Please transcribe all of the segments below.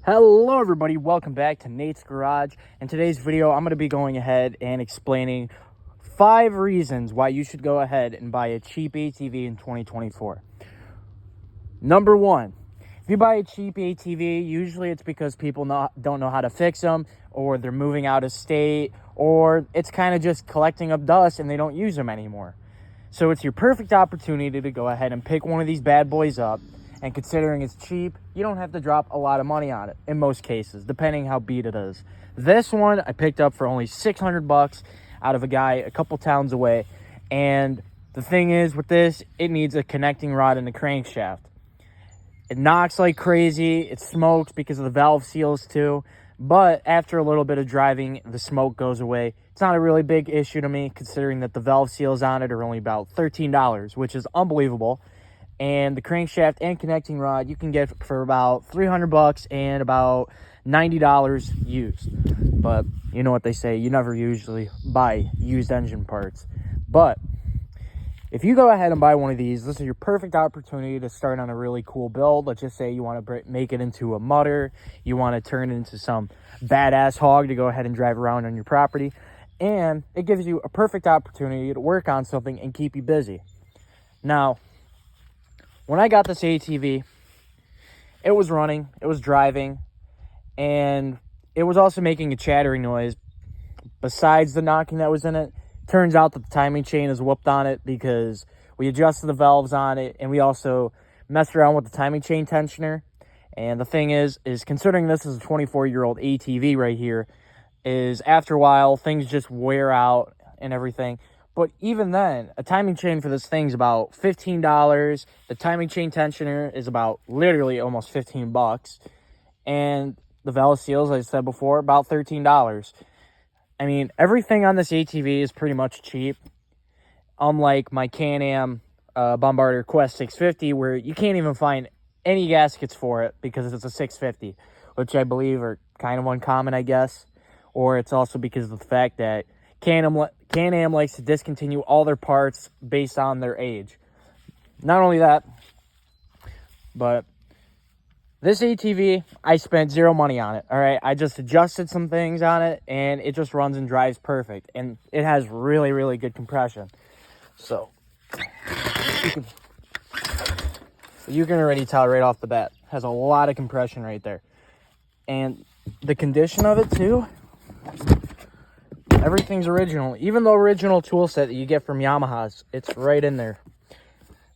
Hello everybody, welcome back to Nate's Garage. In today's video, I'm going to be going ahead and explaining 5 reasons why you should go ahead and buy a cheap ATV in 2024. Number 1, if you buy a cheap ATV, usually it's because people don't know how to fix them, or they're moving out of state, or it's kind of just collecting up dust and they don't use them anymore. So it's your perfect opportunity to go ahead and pick one of these bad boys up. And considering it's cheap, you don't have to drop a lot of money on it in most cases, depending how beat it is. This one I picked up for only $600 out of a guy a couple towns away. And the thing is with this, it needs a connecting rod and a crankshaft. It knocks like crazy. It smokes because of the valve seals too. But after a little bit of driving, the smoke goes away. It's not a really big issue to me, considering that the valve seals on it are only about $13, which is unbelievable. And the crankshaft and connecting rod you can get for about $300 and about $90 used. But you know what they say, you never usually buy used engine parts. But if you go ahead and buy one of these, this is your perfect opportunity to start on a really cool build. Let's just say you want to make it into a mutter, you want to turn it into some badass hog to go ahead and drive around on your property, and it gives you a perfect opportunity to work on something and keep you busy. Now, when I got this ATV, it was running, it was driving, and it was also making a chattering noise. Besides the knocking that was in it, turns out that the timing chain is whooped on it because we adjusted the valves on it, and we also messed around with the timing chain tensioner. And the thing is considering this is a 24-year-old ATV right here, is after a while, things just wear out and everything. But even then, a timing chain for this thing's about $15. The timing chain tensioner is about literally almost $15. And the valve seals, as I said before, about $13. I mean, everything on this ATV is pretty much cheap. Unlike my Can-Am Bombardier Quest 650, where you can't even find any gaskets for it because it's a 650, which I believe are kind of uncommon, I guess. Or it's also because of the fact that Can-Am likes to discontinue all their parts based on their age. Not only that, but this ATV, I spent zero money on it, all right? I just adjusted some things on it, and it just runs and drives perfect. And it has really, really good compression. So, you can already tell right off the bat. It has a lot of compression right there. And the condition of it, too, everything's original. Even the original tool set that you get from Yamaha's, it's right in there.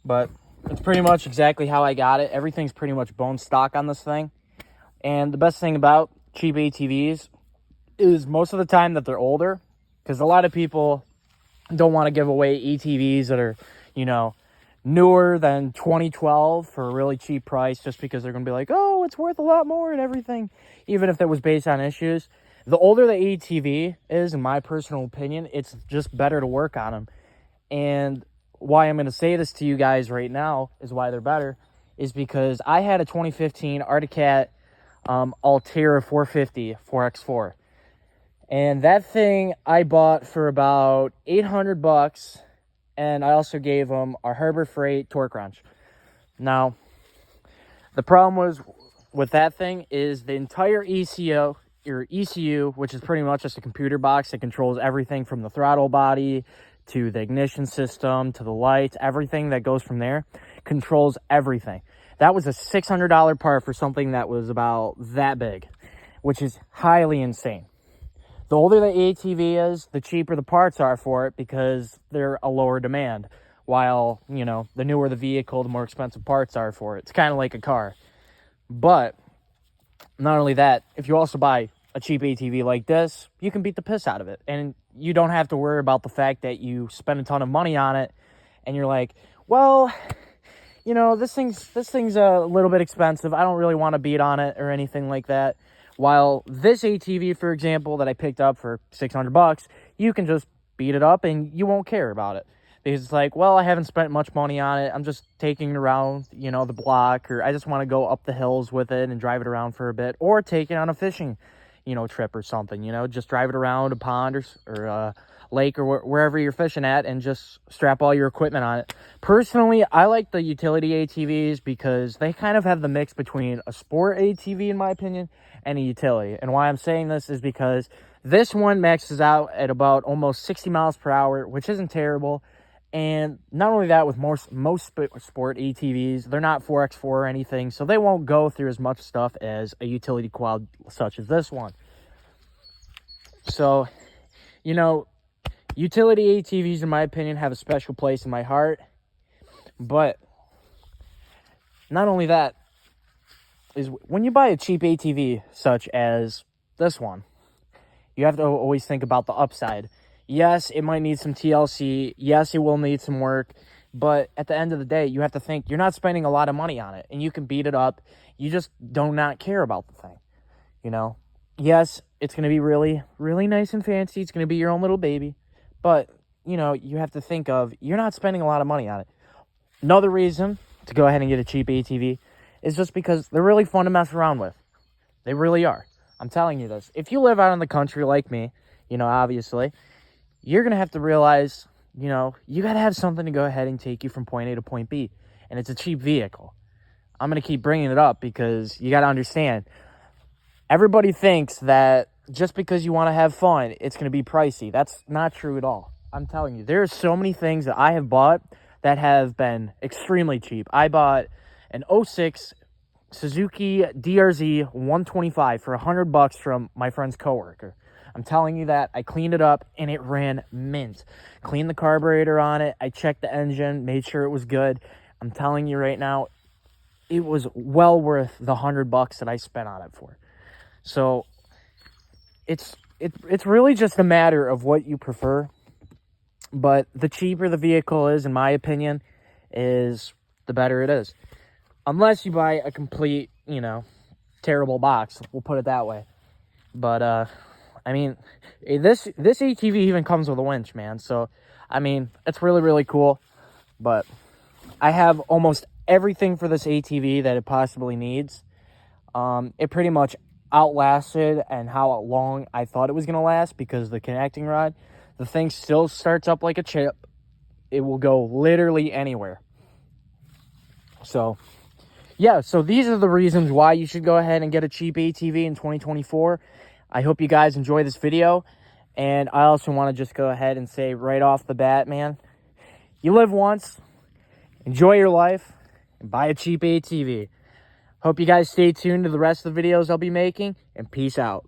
But it's pretty much exactly how I got it. Everything's pretty much bone stock on this thing. And the best thing about cheap ATVs is most of the time that they're older. Because a lot of people don't want to give away ATVs that are, newer than 2012 for a really cheap price, just because they're going to be like, oh, it's worth a lot more and everything, even if it was based on issues. The older the ATV is, in my personal opinion, it's just better to work on them. And why I'm going to say this to you guys right now is why they're better, is because I had a 2015 Arctic Cat Altera 450 4x4. And that thing I bought for about $800, and I also gave them a Harbor Freight torque wrench. Now, the problem was with that thing is the entire ECU, which is pretty much just a computer box that controls everything from the throttle body to the ignition system to the lights, everything that goes from there, controls everything. That was a $600 part for something that was about that big, which is highly insane. The older the ATV is, the cheaper the parts are for it because they're a lower demand. While, the newer the vehicle, the more expensive parts are for it. It's kind of like a car. But not only that, if you also buy a cheap ATV like this, you can beat the piss out of it. And you don't have to worry about the fact that you spend a ton of money on it and you're like, well, this thing's a little bit expensive. I don't really want to beat on it or anything like that. While this ATV, for example, that I picked up for $600, you can just beat it up and you won't care about it. Because it's like, well, I haven't spent much money on it. I'm just taking it around, the block, or I just want to go up the hills with it and drive it around for a bit, or take it on a fishing, trip or something, just drive it around a pond or a lake or wherever you're fishing at and just strap all your equipment on it. Personally, I like the utility ATVs because they kind of have the mix between a sport ATV, in my opinion, and a utility. And why I'm saying this is because this one maxes out at about almost 60 miles per hour, which isn't terrible. And not only that, with most sport ATVs, they're not 4x4 or anything, so they won't go through as much stuff as a utility quad such as this one. So, utility ATVs, in my opinion, have a special place in my heart. But not only that, is when you buy a cheap ATV such as this one, you have to always think about the upside. Yes, it might need some TLC. Yes, it will need some work. But at the end of the day, you have to think you're not spending a lot of money on it. And you can beat it up. You just do not care about the thing, Yes, it's going to be really, really nice and fancy. It's going to be your own little baby. But, you have to think of, you're not spending a lot of money on it. Another reason to go ahead and get a cheap ATV is just because they're really fun to mess around with. They really are. I'm telling you this. If you live out in the country like me, obviously, you're going to have to realize, you got to have something to go ahead and take you from point A to point B. And it's a cheap vehicle. I'm going to keep bringing it up because you got to understand. Everybody thinks that just because you want to have fun, it's going to be pricey. That's not true at all. I'm telling you, there are so many things that I have bought that have been extremely cheap. I bought an '06 Suzuki DRZ 125 for $100 from my friend's coworker. I'm telling you that. I cleaned it up and it ran mint. Cleaned the carburetor on it. I checked the engine, made sure it was good. I'm telling you right now, it was well worth the $100 that I spent on it for. So it's really just a matter of what you prefer. But the cheaper the vehicle is, in my opinion, is the better it is. Unless you buy a complete, terrible box. We'll put it that way. But, this ATV even comes with a winch, man. So, it's really, really cool. But I have almost everything for this ATV that it possibly needs. It pretty much outlasted and how long I thought it was going to last because the connecting rod, the thing still starts up like a chip. It will go literally anywhere. So, yeah, so these are the reasons why you should go ahead and get a cheap ATV in 2024. I hope you guys enjoy this video. And I also want to just go ahead and say right off the bat, man, you live once, enjoy your life, and buy a cheap ATV. Hope you guys stay tuned to the rest of the videos I'll be making, and peace out.